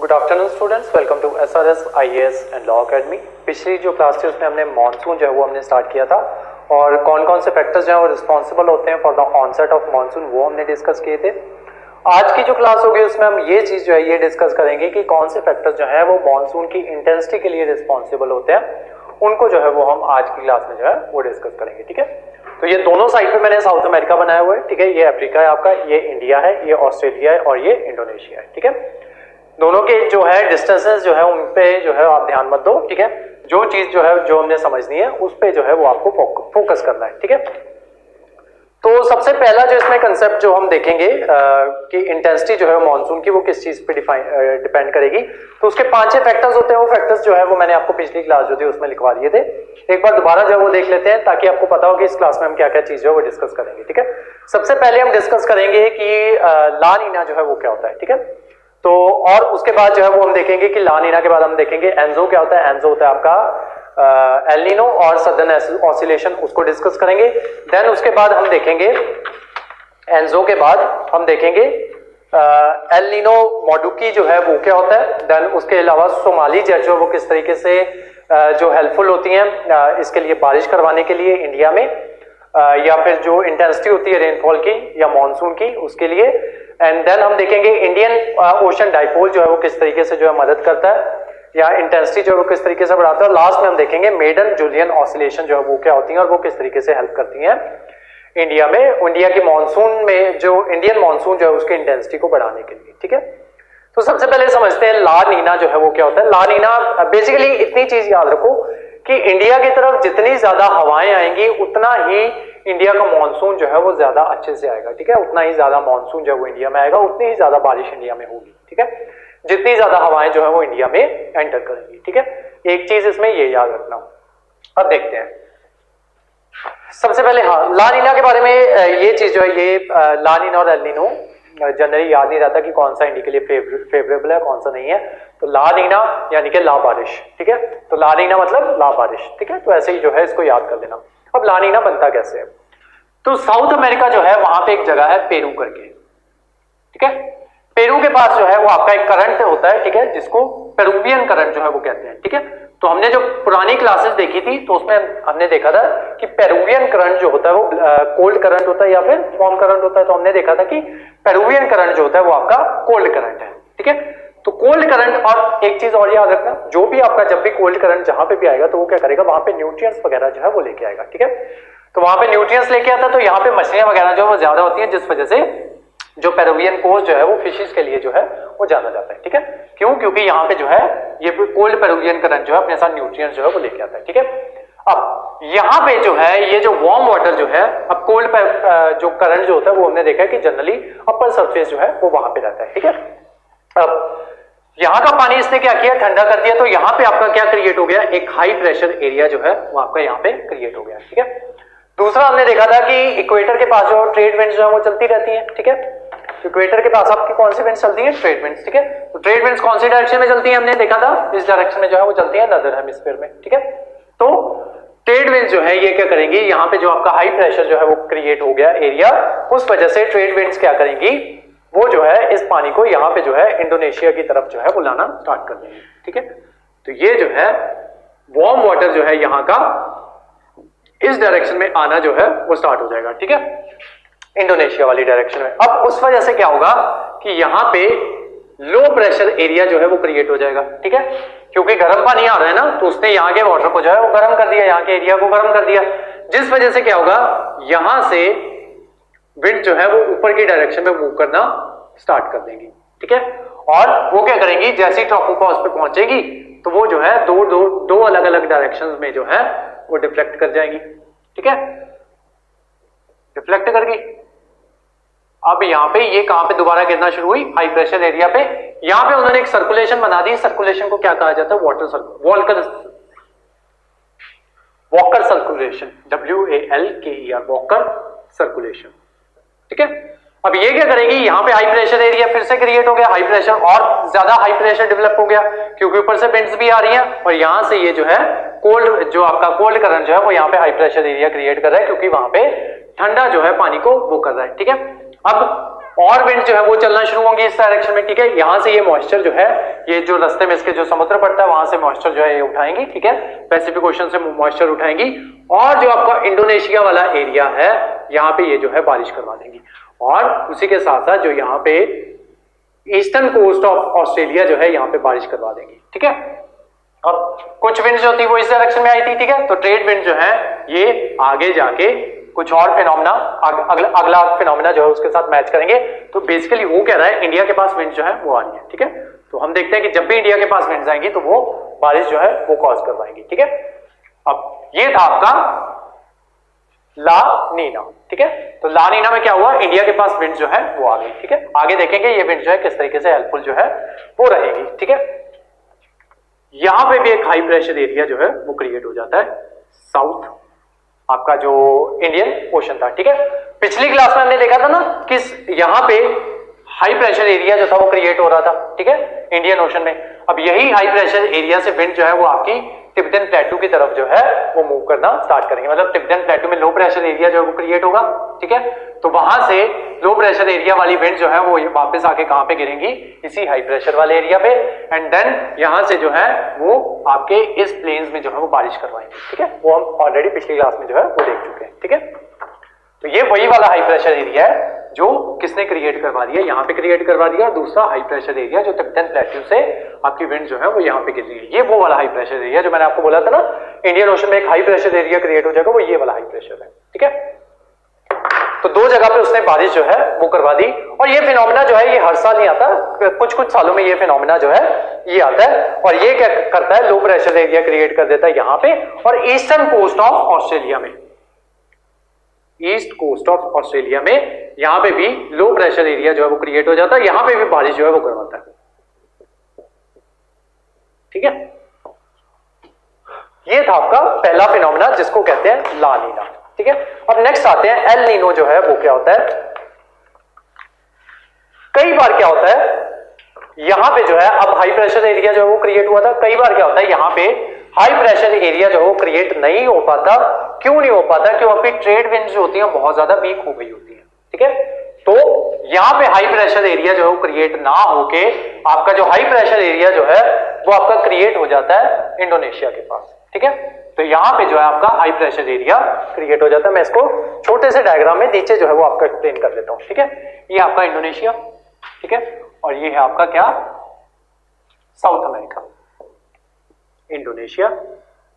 Good afternoon students, welcome to SRS IAS and law academy. पिछली जो class थी उसमें हमने मॉनसून जो है वो हमने स्टार्ट किया था और कौन कौन से फैक्टर्स जो है वो रिस्पॉन्सिबल होते हैं for the onset of monsoon वो हमने डिस्कस किए थे। आज की जो क्लास होगी उसमें हम ये चीज जो है ये डिस्कस करेंगे कि कौन से फैक्टर्स जो है वो मॉनसून की इंटेंसिटी के लिए रिस्पॉन्सिबल होते हैं, उनको जो है वो हम आज की क्लास में जो है वो डिस्कस करेंगे। ठीक है, तो ये दोनों साइड पे मैंने साउथ अमेरिका बनाया हुआ है। ठीक है, ये अफ्रीका है आपका, ये इंडिया है, ये ऑस्ट्रेलिया है और ये इंडोनेशिया है। ठीक है, दोनों के जो है डिस्टेंसेस जो है उन पे जो है आप ध्यान मत दो। ठीक है, जो चीज जो है जो हमने समझनी है उस पे जो है वो आपको फोकस करना है। ठीक है, तो सबसे पहला जो इसमें कंसेप्ट जो हम देखेंगे कि इंटेंसिटी जो है मॉनसून की वो किस चीज पे डिपेंड करेगी, तो उसके 5-6 फैक्टर्स होते हैं। वो फैक्टर्स जो है वो मैंने आपको पिछली क्लास जो थी उसमें लिखवा दिए थे। एक बार दोबारा जो है वो देख लेते हैं ताकि आपको पता हो कि इस क्लास में हम क्या क्या चीज जो है वो डिस्कस करेंगे। ठीक है, सबसे पहले हम डिस्कस करेंगे कि ला नीना जो है वो क्या होता है। ठीक है, तो और उसके बाद जो है वो हम देखेंगे कि ला नीना के बाद हम देखेंगे एंजो क्या होता है। एंजो होता है आपका एल नीनो और सदर्न ऑसिलेशन, उसको डिस्कस करेंगे। देन उसके बाद हम देखेंगे एंजो के बाद हम देखेंगे एल नीनो मॉडुकी जो है वो क्या होता है। देन उसके अलावा सोमाली जेट जो है वो किस तरीके से जो हेल्पफुल होती हैं इसके लिए बारिश करवाने के लिए इंडिया में, या फिर जो इंटेंसिटी होती है रेनफॉल की या मॉनसून की उसके लिए। एंड देन हम देखेंगे इंडियन ओशन डाइपोल जो है वो किस तरीके से जो है मदद करता है या इंटेंसिटी जो है वो किस तरीके से बढ़ाता है। और लास्ट में हम देखेंगे मेडन जूलियन ऑसिलेशन जो है वो क्या होती है और वो किस तरीके से हेल्प करती हैं इंडिया में, इंडिया की मॉनसून में जो इंडियन मॉनसून जो है उसकी इंटेंसिटी को बढ़ाने के लिए। ठीक है, तो सबसे पहले समझते हैं ला नीना जो है वो क्या होता है। ला नीना बेसिकली इतनी चीज याद रखो कि इंडिया की तरफ जितनी ज्यादा हवाएं आएंगी उतना ही इंडिया का मॉनसून जो है वो ज्यादा अच्छे से आएगा। ठीक है, उतना ही ज्यादा मॉनसून जो है वो इंडिया में आएगा, उतनी ही ज्यादा बारिश इंडिया में होगी। ठीक है, जितनी ज्यादा हवाएं जो है वो इंडिया में एंटर करेंगी। ठीक है, एक चीज इसमें ये याद रखना। अब देखते हैं सबसे पहले ला नीना के बारे में। ये चीज जो है ये ला नीना और एल नीनो जनरली याद नहीं रहता कि कौन सा इंडिया के लिए फेवरेबल है कौन सा नहीं है। तो ला नीना यानी कि ला बारिश। ठीक है, तो ला नीना मतलब ला बारिश। ठीक है, तो ऐसे ही जो है इसको याद कर लेना। अब ला नीना बनता कैसे है, तो साउथ अमेरिका जो है वहां पे एक जगह है पेरू करके। ठीक है, पेरू के पास जो है वो आपका एक करंट होता है। ठीक है, जिसको पेरुवियन करंट जो है वो कहते हैं। ठीक है, तो हमने जो पुरानी क्लासेस देखी थी तो उसमें हमने देखा था कि पेरुवियन करंट जो होता है वो कोल्ड करंट होता है या फिर वार्म करंट होता है। तो हमने देखा था कि पेरुवियन करंट जो होता है वो आपका कोल्ड करंट है। ठीक है, तो कोल्ड करंट, और एक चीज और याद रखना, जो भी आपका जब भी कोल्ड करंट जहां पे भी आएगा तो वो क्या करेगा, वहां पे न्यूट्रिएंट्स वगैरह जो है वो लेके आएगा। ठीक है, तो वहां पे न्यूट्रिएंट्स लेके आता है तो यहाँ पे मछलियां वगैरह जो है वो ज्यादा होती है, जिस वजह से जो पेरुवियन कोस्ट जो है वो फिशेस के लिए जो है वो जाना जाता है। ठीक है, क्यों, क्योंकि यहाँ पे जो है ये कोल्ड पेरुवियन करंट जो है अपने साथ न्यूट्रिएंट्स जो है वो लेके आता है। ठीक है, अब यहाँ पे जो है ये जो वार्म वाटर जो है, अब कोल्ड जो करंट जो होता है वो हमने देखा है कि जनरली अपर सरफेस जो है वो वहां पे रहता है। ठीक है, अब यहाँ का पानी इसने क्या किया, ठंडा कर दिया, तो यहाँ पे आपका क्या क्रिएट हो गया, एक हाई प्रेशर एरिया जो है वो आपका यहाँ पे क्रिएट हो गया। ठीक है, दूसरा हमने देखा था कि इक्वेटर के पास जो ट्रेड विंड्स जो है वो चलती रहती है। ठीक है, इक्वेटर के पास आपकी कौन सी विंड्स चलती है, ट्रेड विंड्स। ठीक है, तो ट्रेड विंड्स कौन सी डायरेक्शन में चलती है, हमने देखा था इस डायरेक्शन में जो है वो चलती है नॉर्दर्न हेमिस्फीयर में। ठीक है, तो ट्रेड विंड्स जो है ये क्या करेंगी, यहाँ पे जो आपका हाई प्रेशर जो है वो क्रिएट हो गया एरिया, उस वजह से ट्रेड विंड्स क्या करेंगी, वो जो है इस पानी को यहाँ पे जो है इंडोनेशिया की तरफ जो है वो लाना स्टार्ट कर देंगे। ठीक है, तो ये जो है वार्म वाटर जो है यहाँ का इस डायरेक्शन में आना जो है वो स्टार्ट हो जाएगा। ठीक है, इंडोनेशिया वाली डायरेक्शन में। अब उस वजह से क्या होगा कि यहाँ पे लो प्रेशर एरिया जो है वो क्रिएट हो जाएगा। ठीक है, क्योंकि गर्म पानी आ रहा है ना, तो उसने यहाँ के वाटर को जो है वो गर्म कर दिया, यहाँ के एरिया को गर्म कर दिया, जिस वजह से क्या होगा, यहां से विंड जो है वो ऊपर की डायरेक्शन में मूव करना स्टार्ट कर देंगी। ठीक है, और वो क्या करेंगी, जैसे ही ट्रोपोपॉज पे पहुंचेगी तो वो जो है दो अलग अलग डायरेक्शंस में जो है वो डिफ्लेक्ट कर जाएंगी। ठीक है, डिफ्लेक्ट कर गई। अब यहाँ पे ये कहां पे दोबारा गिरना शुरू हुई, हाई प्रेशर एरिया पे। यहां पे उन्होंने एक सर्कुलेशन बना दी। सर्कुलेशन को क्या कहा जाता है, walker circulation, WALKER, walker circulation. ठीक है, अब ये क्या करेगी, यहाँ पे हाई प्रेशर एरिया फिर से क्रिएट हो गया, हाई प्रेशर और ज्यादा हाई प्रेशर डेवलप हो गया क्योंकि ऊपर से विंड्स भी आ रही हैं, और यहां से ये जो है कोल्ड, जो आपका कोल्ड करंट जो है वो यहाँ पे हाई प्रेशर एरिया क्रिएट कर रहा है क्योंकि वहां पे ठंडा जो है पानी को वो कर रहा है। ठीक है, अब और विंड जो है वो चलना शुरू होंगी इस डायरेक्शन में, ठीक है। यहां से ये मॉइस्चर जो है, ये जो रास्ते में इसके जो समुद्र पड़ता है वहां से मॉइस्चर जो है ये उठाएंगी, ठीक है, पैसिफिक ओशन से मॉइस्चर उठाएंगी और जो आपका इंडोनेशिया वाला एरिया है यहाँ पे ये जो है बारिश करवा देंगी। और उसी के साथ साथ जो यहाँ पे ईस्टर्न कोस्ट ऑफ ऑस्ट्रेलिया जो है यहाँ पे बारिश करवा देंगी, ठीक है। अब कुछ विंड जो थी वो इस डायरेक्शन में आई थी, ठीक है, तो ट्रेड विंड जो है ये आगे जाके कुछ और फिनोमेना अगला फिनोमेना जो है उसके साथ मैच करेंगे। तो बेसिकली वो कह रहा है इंडिया के पास विंड जो है वो आ रही है, ठीक है। तो हम देखते हैं कि जब भी इंडिया के पास विंड्स आएंगी तो वो बारिश जो है वो कॉज करवाएंगी, ठीक है। अब ये था आपका ला नीना, ठीक है। तो ला नीना में क्या हुआ, इंडिया के पास विंड जो है वो आ गई, ठीक है। आगे देखेंगे ये विंड जो है किस तरीके से हेल्पफुल जो है वो रहेगी, ठीक है। यहां पे भी एक हाई प्रेशर एरिया जो है वो क्रिएट हो जाता है साउथ आपका जो इंडियन ओशन था, ठीक है। पिछली क्लास में हमने देखा था ना कि यहां पे हाई प्रेशर एरिया जो था वो क्रिएट हो रहा था, ठीक है, इंडियन ओशन में। अब यही हाई प्रेशर एरिया से विंड जो है वो आपकी तिब्बतन प्लेटू की तरफ जो है वो मूव करना स्टार्ट करेंगे। मतलब तिब्बतन प्लेटू में लो प्रेशर एरिया जो है वो क्रिएट होगा, ठीक है। तो वहां से लो प्रेशर एरिया वाली विंड जो है वो वापस आके कहां पे गिरेंगी, इसी हाई प्रेशर वाले एरिया पे, एंड देन यहां से जो है वो आपके इस प्लेन्स में जो है वो बारिश करवाएंगे, ठीक है। वो हम ऑलरेडी पिछली क्लास में जो है वो देख चुके हैं, ठीक है। तो ये वही वाला हाई प्रेशर एरिया है जो किसने क्रिएट करवा दिया, यहाँ पे क्रिएट करवा दिया। और दूसरा हाई प्रेशर एरिया जो तिब्बतन प्लेटू से आपकी विंड जो है वो यहाँ पे गिर रही है, ये वो वाला हाई प्रेशर एरिया जो मैंने आपको बोला था ना, इंडियन ओशन में एक हाई प्रेशर एरिया क्रिएट हो जाएगा, वो ये वाला हाई प्रेशर है, ठीक है। तो दो जगह पे उसने बारिश जो है वो करवा दी। और ये फिनोमेना जो है ये हर साल नहीं आता, कुछ कुछ सालों में ये फिनोमेना जो है ये आता है। और ये क्या करता है, लो प्रेशर एरिया क्रिएट कर देता है यहाँ पे और ईस्टर्न कोस्ट ऑफ ऑस्ट्रेलिया में, ईस्ट कोस्ट ऑफ ऑस्ट्रेलिया में यहां पे भी लो प्रेशर एरिया जो है वो क्रिएट हो जाता है, यहां पे भी बारिश जो है वो करवाता है, ठीक है। ये था आपका पहला फिनोमेना जिसको कहते हैं ला नीना, ठीक है। अब नेक्स्ट आते हैं एल नीनो जो है वो क्या होता है। कई बार क्या होता है यहां पे जो है, अब हाई प्रेशर एरिया जो है वो क्रिएट हुआ था, कई बार क्या होता है यहां पे हाई प्रेशर एरिया जो है वो क्रिएट नहीं हो पाता। क्यों नहीं हो पाता, क्योंकि ट्रेड विंड जो होती है बहुत ज्यादा वीक हो गई होती है, ठीक है। तो यहां पे हाई प्रेशर एरिया जो है वो क्रिएट ना होके आपका जो हाई प्रेशर एरिया जो है वो आपका क्रिएट हो जाता है इंडोनेशिया के पास, ठीक है। तो यहां पे जो है आपका हाई प्रेशर एरिया क्रिएट हो जाता है। मैं इसको छोटे से डायग्राम में नीचे जो है वो आपका एक्सप्लेन कर देता हूं, ठीक है। ये आपका इंडोनेशिया, ठीक है, और ये है आपका क्या, साउथ अमेरिका, इंडोनेशिया,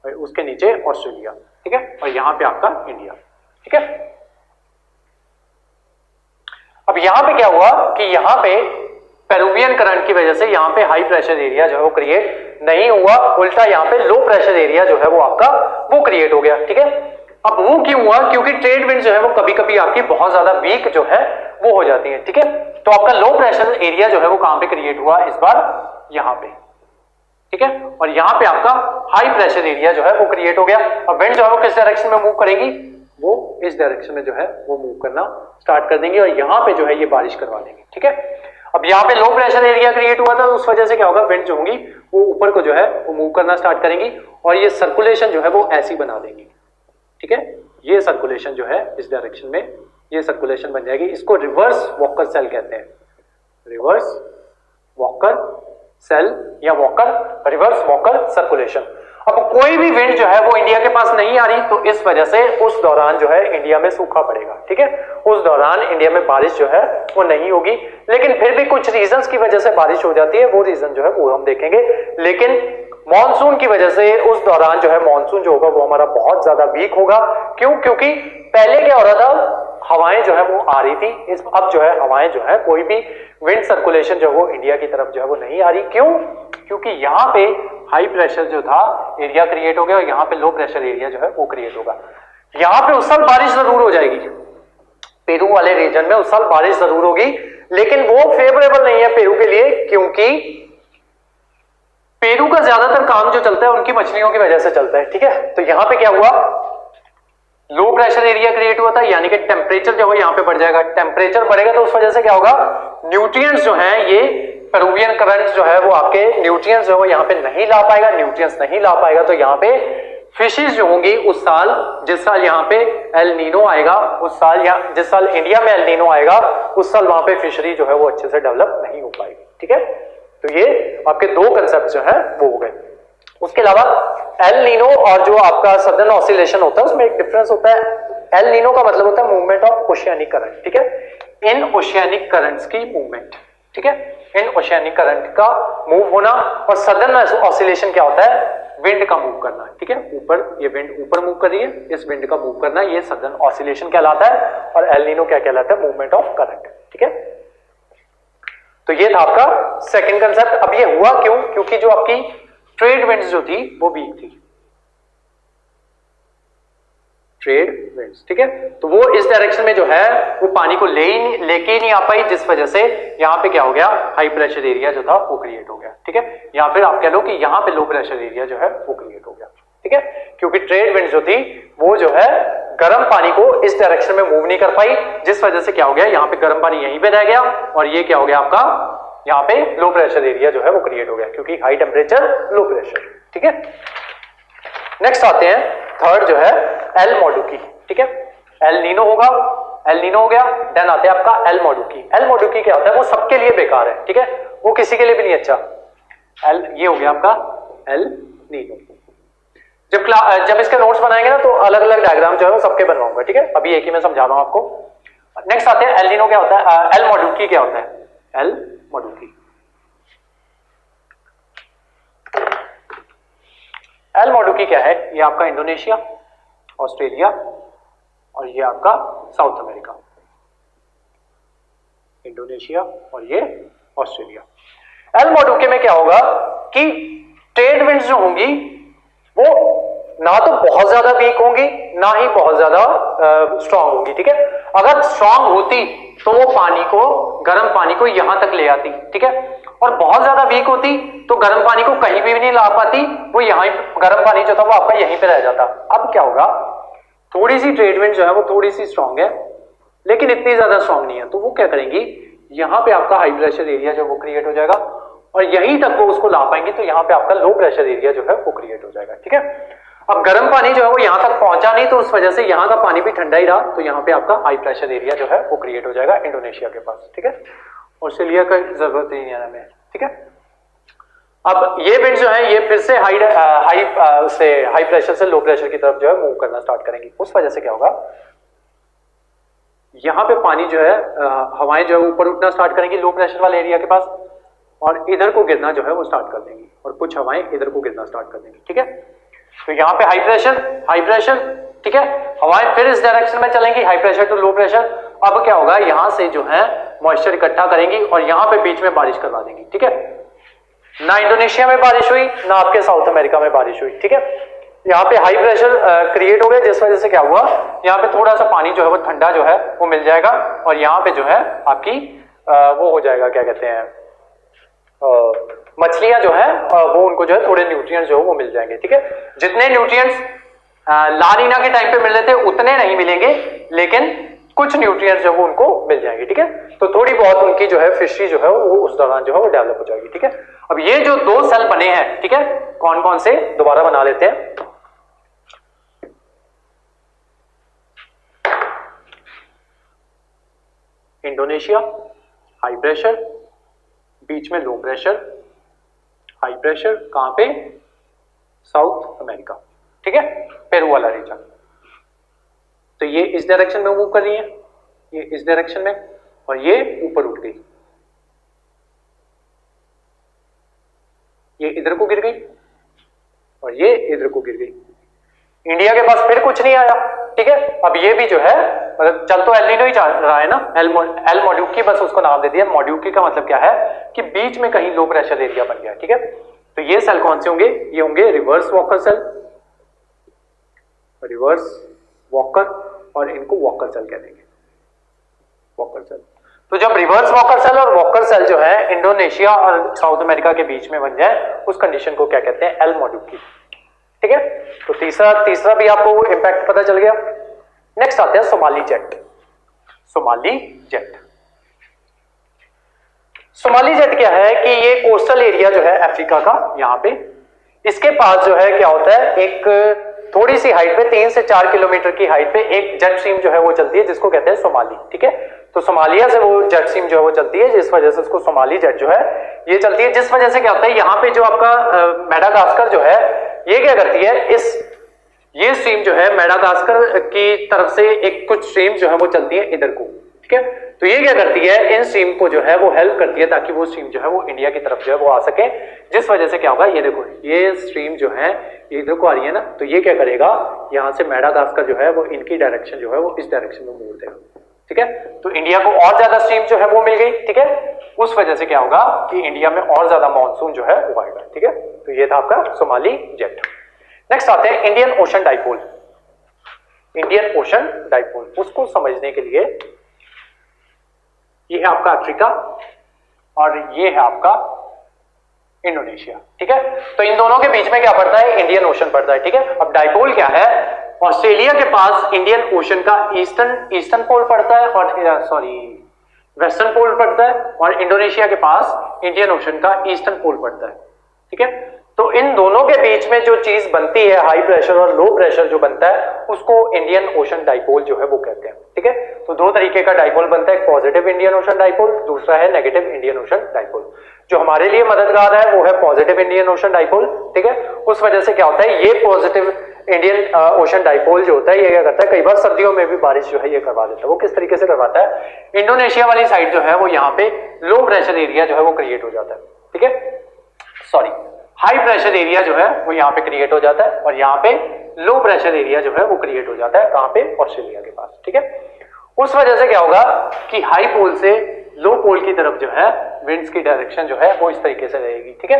और उसके नीचे ऑस्ट्रेलिया, ठीक है, और यहां पे आपका इंडिया, ठीक है। अब यहां पे क्या हुआ कि यहां पे पेरुवियन करंट की वजह से यहां पे हाई प्रेशर एरिया जो है वो क्रिएट नहीं हुआ, उल्टा यहां पे लो प्रेशर एरिया जो है वो आपका वो क्रिएट हो गया, ठीक है। अब वो क्यों हुआ, क्योंकि ट्रेड विंड जो है वो कभी कभी आपकी बहुत ज्यादा वीक जो है वो हो जाती है, ठीक है। तो आपका लो प्रेशर एरिया जो है वो कहां पे क्रिएट हुआ, इस बार यहां पे, ठीक है। और यहां पे आपका हाई प्रेशर एरिया जो है वो क्रिएट हो गया। अब विंड जो है वो किस डायरेक्शन में मूव करेगी, वो इस डायरेक्शन में जो है वो मूव करना स्टार्ट कर देंगे और यहां पे जो है ये बारिश करवा देंगे, ठीक है। अब यहाँ पे लो प्रेशर एरिया क्रिएट हुआ था, उस वजह से क्या होगा, विंड जो होंगी वो ऊपर को जो है वो मूव करना स्टार्ट करेंगी और ये सर्कुलेशन जो है वो ऐसी बना देंगी, ठीक है। ये सर्कुलेशन जो है इस डायरेक्शन में ये सर्कुलेशन बन जाएगी, इसको रिवर्स वॉकर सेल कहते हैं, रिवर्स वॉकर सेल या वॉकर रिवर्स वॉकर सर्कुलेशन। अब कोई भी विंड जो है वो इंडिया के पास नहीं आ रही, तो इस वजह से उस दौरान जो है इंडिया में सूखा पड़ेगा, ठीक है। उस दौरान इंडिया में बारिश जो है वो नहीं होगी, लेकिन फिर भी कुछ रीजंस की वजह से बारिश हो जाती है, वो रीजन जो है वो हम देखेंगे। लेकिन मॉनसून की वजह से उस दौरान जो है मॉनसून जो होगा वो हमारा बहुत ज्यादा वीक होगा। क्यों, क्योंकि पहले क्या हो रहा था, हवाएं जो है वो आ रही थी, अब जो है हवाएं जो है कोई भी विंड सर्कुलेशन जो वो इंडिया की तरफ जो है वो नहीं आ रही। क्यों, क्योंकि यहाँ पे हाई प्रेशर जो था एरिया क्रिएट हो गया और यहाँ पे लो प्रेशर एरिया जो है वो क्रिएट होगा। यहाँ पे उस साल बारिश जरूर हो जाएगी, पेरू वाले रीजन में उस साल बारिश जरूर होगी, लेकिन वो फेवरेबल नहीं है पेरू के लिए, क्योंकि पेरू का ज्यादातर काम जो चलता है उनकी मछलियों की वजह से चलता है, ठीक है। तो यहाँ पे क्या हुआ, लो प्रेशर एरिया क्रिएट हुआ था, यानी कि टेम्परेचर जो है यहाँ पे बढ़ जाएगा। टेम्परेचर बढ़ेगा तो उस वजह से क्या होगा, न्यूट्रिएंट्स जो हैं ये पेरुवियन करंट जो है वो आपके न्यूट्रिएंट्स जो है वो यहाँ पे नहीं ला पाएगा, न्यूट्रिएंट्स नहीं ला पाएगा, तो यहाँ पे फिशेज जो होंगी उस साल, जिस साल यहाँ पे एल नीनो आएगा उस साल, या जिस साल इंडिया में एल नीनो आएगा उस साल वहां पे फिशरी जो है वो अच्छे से डेवलप नहीं हो पाएगी। ठीक है, तो ये आपके दो कंसेप्ट जो है वो हो गए। उसके अलावा एल नीनो और जो आपका सदर्न ऑसिलेशन होता है उसमें एक डिफरेंस होता है। एल नीनो का मतलब होता है मूवमेंट ऑफ ओशियानिक करंट। ठीक है, इन ओशियानिक करंट्स की मूवमेंट। ठीक है, इन ओशियानिक करंट का मूव होना। और सदर्न ऑसिलेशन क्या होता है, विंड का मूव करना। ठीक है, ऊपर, ये विंड ऊपर मूव कर रही है, इस विंड का मूव करना, ये सदर्न ऑसिलेशन कहलाता है। और एल नीनो क्या कहलाता है, मूवमेंट ऑफ करंट। ठीक है, तो ये था आपका सेकंड कंसेप्ट। अब ये हुआ क्यों, क्योंकि जो आपकी ट्रेड विंड्स जो थी वो वीक थी, ट्रेड विंड्स। ठीक है, तो वो इस डायरेक्शन में जो है वो पानी को लेके ही नहीं आ पाई, जिस वजह से यहां पे क्या हो गया, हाई प्रेशर एरिया जो था वो क्रिएट हो गया। ठीक है, या फिर आप कह लो कि यहां पे लो प्रेशर एरिया जो है वो क्रिएट हो गया। ठीक है, क्योंकि ट्रेड विंड जो थी वो जो है गर्म पानी को इस डायरेक्शन में मूव नहीं कर पाई, जिस वजह से क्या हो गया, यहाँ पे गर्म पानी यहीं पे रह गया और ये क्या हो गया आपका, यहाँ पे लो प्रेशर एरिया जो है वो क्रिएट हो गया, क्योंकि हाई टेम्परेचर लो प्रेशर। ठीक है, नेक्स्ट आते हैं थर्ड जो है एल मॉडुकी। ठीक है, एल नीनो होगा, एल नीनो हो गया, देन आते हैं आपका एल मॉडुकी। एल मॉडुकी क्या होता है, वो सबके लिए बेकार है। ठीक है, वो किसी के लिए भी नहीं अच्छा। एल, ये हो गया आपका एल नीनो। जब इसके नोट्स बनाएंगे ना तो अलग अलग डायग्राम जो है वो सबके बनवाऊंगा। ठीक है, अभी एक ही मैं समझा रहा हूं आपको। नेक्स्ट आते हैं एल नीनो क्या होता है, एल मॉडुकी क्या होता है, एल मॉडुकी। एल मॉडुकी क्या है, ये आपका इंडोनेशिया, ऑस्ट्रेलिया और ये आपका साउथ अमेरिका, इंडोनेशिया और ये ऑस्ट्रेलिया। एल मॉडुकी में क्या होगा कि ट्रेड विंड्स जो होंगी वो ना तो बहुत ज्यादा वीक होंगी ना ही बहुत ज्यादा स्ट्रांग होंगी। ठीक है, अगर स्ट्रांग होती तो वो पानी को, गर्म पानी को यहां तक ले आती। ठीक है, और बहुत ज्यादा वीक होती तो गर्म पानी को कहीं भी नहीं ला पाती, वो यहां, गर्म पानी जो था वो आपका यहीं पे रह जाता। अब क्या होगा, थोड़ी सी ट्रेड विंड जो है वो थोड़ी सी स्ट्रांग है लेकिन इतनी ज्यादा स्ट्रांग नहीं है, तो वो क्या करेंगी, यहां पे आपका हाई प्रेशर एरिया जो वो क्रिएट हो जाएगा और यहीं तक वो उसको ला पाएंगे, तो यहां पे आपका लो प्रेशर एरिया जो है वो क्रिएट हो जाएगा। ठीक है, अब गर्म पानी जो है वो यहां तक पहुंचा नहीं तो उस वजह से यहां का पानी भी ठंडा ही रहा, तो यहां पे आपका हाई प्रेशर एरिया जो है वो क्रिएट हो जाएगा इंडोनेशिया के पास। ठीक है, ऑस्ट्रेलिया का जरूरत नहीं है हमें। ठीक है, अब ये विंड जो है ये फिर से हाई प्रेशर से लो प्रेशर की तरफ जो है मूव करना स्टार्ट करेंगी। उस वजह से क्या होगा, यहां पे पानी जो है, हवाएं जो है ऊपर उठना स्टार्ट करेंगी लो प्रेशर वाले एरिया के पास, और इधर को गिरना जो है वो स्टार्ट कर देंगी, और कुछ हवाएं इधर को गिरना स्टार्ट कर देंगी। ठीक है, तो यहाँ पे हाई प्रेशर, ठीक है, हवाएं फिर इस डायरेक्शन में चलेंगी, high pressure to low pressure. अब क्या होगा, यहां से जो है मॉइस्चर इकट्ठा करेंगी और यहां पे बीच में बारिश करवा देंगी। ठीक है, ना इंडोनेशिया में बारिश हुई ना आपके साउथ अमेरिका में बारिश हुई। ठीक है, यहाँ पे हाई प्रेशर क्रिएट हो गया, जिस वजह से क्या हुआ, यहाँ पे थोड़ा सा पानी जो है वो ठंडा जो है वो मिल जाएगा और यहाँ पे जो है आपकी वो हो जाएगा, क्या कहते हैं, मछलियां जो है वो उनको जो है थोड़े न्यूट्रिएंट्स जो है वो मिल जाएंगे। ठीक है, जितने न्यूट्रिएंट्स ला नीना के टाइम पे मिल रहे थे उतने नहीं मिलेंगे, लेकिन कुछ न्यूट्रिएंट्स जो वो उनको मिल जाएंगे। ठीक है, तो थोड़ी बहुत उनकी जो है फिशरी जो है वो उस दौरान जो है वो डेवलप हो जाएगी। ठीक है, अब ये जो दो सेल बने हैं, ठीक है, कौन कौन से दोबारा बना लेते हैं। इंडोनेशिया हाई प्रेशर, बीच में लो प्रेशर, हाई प्रेशर, कहां पे, साउथ अमेरिका। ठीक है, पेरू वाला रीजन। तो ये इस डायरेक्शन में मूव कर रही है, ये इस डायरेक्शन में, और ये ऊपर उठ गई, ये इधर को गिर गई और ये इधर को गिर गई। इंडिया के पास फिर कुछ नहीं आया। ठीक है, अब ये भी जो है, मतलब चल तो एल नीनो ही चल रहा है ना, एल मॉड्यूकी, बस उसको नाम दे दिया। मॉड्यूकी का मतलब क्या है कि बीच में कहीं लो प्रेशर एरिया बन गया। ठीक है, तो ये सेल कौन से होंगे, ये होंगे reverse walker cell, reverse walker, और इनको वॉकर सेल कह देंगे, वॉकर सेल। तो जब रिवर्स वॉकर सेल और वॉकर सेल जो है इंडोनेशिया और साउथ अमेरिका के बीच में बन जाए, उस कंडीशन को क्या कहते हैं, एल मॉड्यूकी। ठीक है, तो तीसरा भी आपको इंपैक्ट पता चल गया। नेक्स्ट आते हैं Somali jet. Somali jet, Somali jet क्या है कि ये कोस्टल एरिया जो है अफ्रीका का, यहां पे इसके पास जो है क्या होता है, एक थोड़ी सी हाइट पे 3 से 4 किलोमीटर की हाइट पे एक जेट स्ट्रीम जो है वो चलती है जिसको कहते हैं सोमाली, ठीक है। तो सोमालिया से वो जेट स्ट्रीम जो है वो चलती है, जिस वजह से उसको सोमाली जेट जो है ये चलती है, जिस वजह से क्या होता है यहाँ पे जो आपका मेडागास्कर जो है ये क्या करती है, ये स्ट्रीम जो है मेडागास्कर की तरफ से एक कुछ स्ट्रीम जो है वो चलती है इधर को, ठीक है। तो ये क्या करती है, इन स्ट्रीम को जो है वो हेल्प करती है ताकि वो स्ट्रीम जो है वो इंडिया की तरफ जो है वो आ सके, जिस वजह से क्या होगा, ये देखो ये स्ट्रीम जो है इधर को आ रही है ना, तो ये क्या करेगा, यहाँ से मेडागास्कर जो है वो इनकी डायरेक्शन जो है वो इस डायरेक्शन में मोड़ देगा, ठीक है। तो इंडिया को और ज्यादा स्ट्रीम जो है वो मिल गई, ठीक है। उस वजह से क्या होगा कि इंडिया में और ज्यादा मानसून जो है वो आएगा, ठीक है। तो ये था आपका सोमाली जेट। नेक्स्ट आते हैं Indian ocean dipole. Indian ocean dipole, उसको समझने के लिए ये है आपका अफ्रीका और ये है आपका इंडोनेशिया, ठीक है। तो इन दोनों के बीच में क्या पड़ता है, इंडियन ओशन पड़ता है, ठीक है। अब डाइपोल क्या है, ऑस्ट्रेलिया के पास इंडियन ओशन का ईस्टर्न पोल पड़ता है और वेस्टर्न पोल पड़ता है, और इंडोनेशिया के पास इंडियन ओशन का ईस्टर्न पोल पड़ता है, ठीक है। तो इन दोनों के बीच में जो चीज बनती है, हाई प्रेशर और लो प्रेशर जो बनता है, उसको इंडियन ओशन डाइपोल जो है वो कहते हैं, ठीक है। तो दो तरीके का डाइपोल बनता है, एक पॉजिटिव इंडियन ओशन डाइपोल, दूसरा है नेगेटिव इंडियन ओशन डाइपोल। जो हमारे लिए मददगार है वो है पॉजिटिव इंडियन ओशन डाइपोल, ठीक है। उस वजह से क्या होता है, ये पॉजिटिव इंडियन ओशन डाइपोल जो होता है ये क्या करता है, कई बार सर्दियों में भी बारिश जो है ये करवा देता है। वो किस तरीके से करवाता है, इंडोनेशिया वाली साइड जो है वो यहाँ पे लो प्रेशर एरिया जो है वो क्रिएट हो जाता है, ठीक है। हाई प्रेशर एरिया जो है वो यहाँ पे क्रिएट हो जाता है, और यहाँ पे लो प्रेशर एरिया जो है वो क्रिएट हो जाता है, कहाँ पे, ऑस्ट्रेलिया के पास, ठीक है। उस वजह से क्या होगा कि हाई पोल से लो पोल की तरफ जो है विंड्स की डायरेक्शन जो है वो इस तरीके से रहेगी, ठीक है।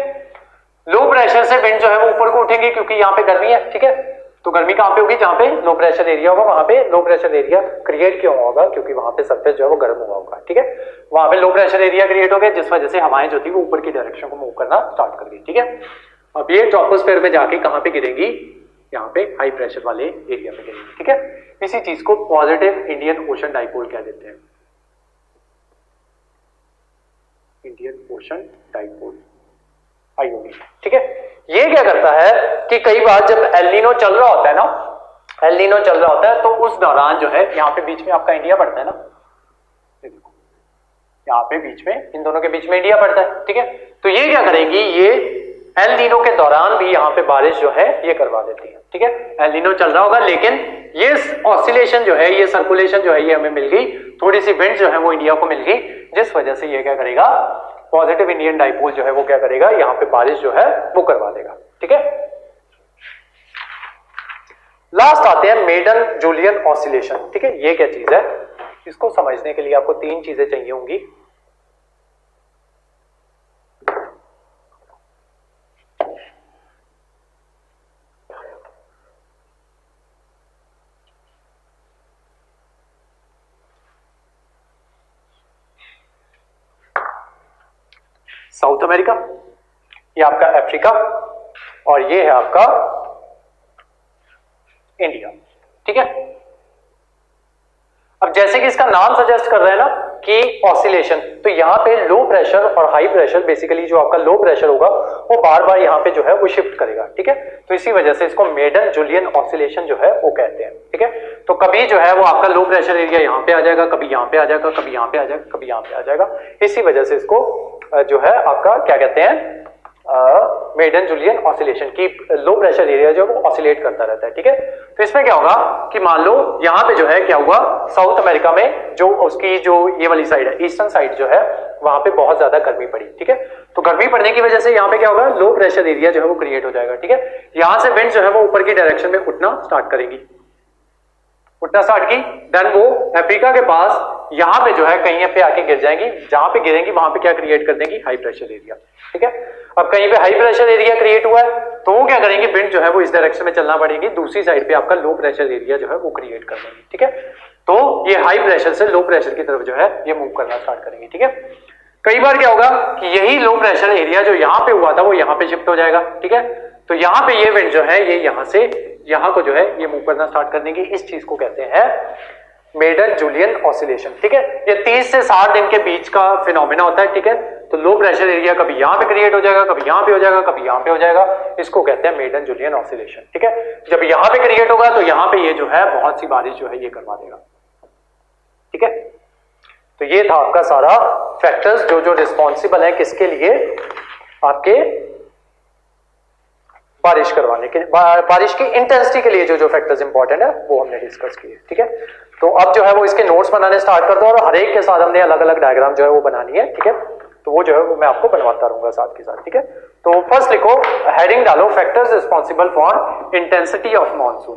लो प्रेशर से विंड जो है वो ऊपर को उठेंगे क्योंकि यहाँ पे गर्मी है, ठीक है। तो गर्मी कहाँ पे होगी, जहाँ पे लो प्रेशर एरिया होगा वहां पे लो प्रेशर एरिया क्रिएट क्यों होगा, क्योंकि वहां पे सरफेस जो है वो गर्म हुआ होगा, ठीक है। वहां पे लो प्रेशर एरिया क्रिएट हो गया, जिस वजह से हवाएं जो थी वो ऊपर की डायरेक्शन को मूव करना स्टार्ट कर गई, ठीक है। अब ये ट्रोपोस्फेयर में जाके कहां पे गिरेंगी, यहाँ पे हाई प्रेशर वाले एरिया में गिरेंगी, ठीक है। इसी चीज को पॉजिटिव इंडियन ओशन डाइपोल कह देते हैं, इंडियन ओशन डाइपोल, आईओडी, ठीक है। ये क्या करता है कि कई बार जब एल नीनो चल रहा होता है ना, एल नीनो चल रहा होता है, तो उस दौरान जो है यहाँ पे बीच में आपका इंडिया पड़ता है ना, देखो यहाँ पे बीच में, इन दोनों के बीच में इंडिया पड़ता है, ठीक है। तो ये क्या करेगी, ये एल नीनो के दौरान भी यहाँ पे बारिश जो है ये करवा देती है, ठीक है। एल नीनो चल रहा होगा लेकिन ये ऑसिलेशन जो है, ये सर्कुलेशन जो है ये हमें मिल गई, थोड़ी सी विंड जो है वो इंडिया को मिल गई, जिस वजह से ये क्या करेगा, पॉजिटिव इंडियन डाइपोल जो है वो क्या करेगा, यहाँ पे बारिश जो है वो करवा देगा, ठीक है। लास्ट आते हैं मेडन जूलियन ऑसिलेशन, ठीक है। ये क्या चीज है, इसको समझने के लिए आपको तीन चीजें चाहिए होंगी। साउथ अमेरिका, ये आपका अफ्रीका, और ये है आपका इंडिया, ठीक है। अब जैसे कि इसका नाम सजेस्ट कर रहा है ना कि ऑसिलेशन, तो यहां पे लो प्रेशर और हाई प्रेशर, बेसिकली जो आपका लो प्रेशर होगा वो बार बार यहां पे जो है वो शिफ्ट करेगा, ठीक है। तो इसी वजह से इसको मेडन जूलियन ऑसिलेशन जो है वो कहते हैं, ठीक है। तो कभी जो है वो आपका लो प्रेशर एरिया यहां पे आ जाएगा, कभी यहां पे आ जाएगा, कभी यहां पे आ जाएगा, कभी यहां पे आ जाएगा। इसी वजह से इसको जो है आपका क्या कहते हैं, मेडन जूलियन ऑसिलेशन, की लो प्रेशर एरिया जो वो ऑसिलेट करता रहता है, ठीक है। तो इसमें क्या होगा कि मान लो यहां पे जो है क्या हुआ, साउथ अमेरिका में जो उसकी जो ये वाली साइड है, ईस्टर्न साइड जो है, वहां पे बहुत ज्यादा गर्मी पड़ी, ठीक है। तो गर्मी पड़ने की वजह से यहाँ पे क्या होगा, लो प्रेशर एरिया जो है वो क्रिएट हो जाएगा, ठीक है। यहां से विंड जो है वो ऊपर की डायरेक्शन में उठना स्टार्ट करेंगी, उठना स्टार्ट की, देन वो अफ्रीका के पास यहां पे जो है कहीं पे आके गिर जाएंगी, जहां पे गिरेंगी वहां पे क्या क्रिएट कर देंगी, हाई प्रेशर एरिया, ठीक है। अब कहीं पे हाई प्रेशर एरिया क्रिएट हुआ है तो वो क्या करेंगे, विंड जो है वो इस डायरेक्शन में चलना पड़ेगी, दूसरी साइड पे आपका लो प्रेशर एरिया जो है वो क्रिएट कर देंगे, ठीक है। तो ये हाई प्रेशर से लो प्रेशर की तरफ जो है ये मूव करना स्टार्ट करेंगे, ठीक है। कई बार क्या होगा कि यही लो प्रेशर एरिया जो यहाँ पे हुआ था वो यहाँ पे शिफ्ट हो जाएगा, ठीक है। तो यहाँ पे ये विंड जो है ये यहाँ से यहाँ को जो है ये मूव करना स्टार्ट कर देंगे, इस चीज को कहते हैं मेडन जूलियन ऑसिलेशन, ठीक है। ये 30 से 60 दिन के बीच का फिनोमेना होता है, ठीक है। तो लो प्रेशर एरिया कभी यहां पे क्रिएट हो जाएगा, कभी यहां पे हो जाएगा, कभी यहां पे हो जाएगा, इसको कहते हैं मेडन जूलियन ऑसिलेशन। ठीक है, जब यहां पे क्रिएट होगा तो यहां पे ये जो है बहुत सी बारिश जो है ये करवा देगा। ठीक है, तो ये था आपका सारा फैक्टर्स जो जो रिस्पॉन्सिबल है किसके लिए, आपके बारिश करवाने के, बारिश की इंटेंसिटी के लिए जो जो फैक्टर्स इंपॉर्टेंट है वो हमने डिस्कस किए। ठीक है, तो अब जो है वो इसके नोट्स बनाने स्टार्ट कर दो और हर एक के साथ हमने अलग अलग डायग्राम जो है वो बनानी है। ठीक है, तो वो जो है वो मैं आपको बनवाता रहूंगा साथ के साथ। ठीक है, तो फर्स्ट लिखो, हेडिंग डालो, factors responsible for intensity of monsoon.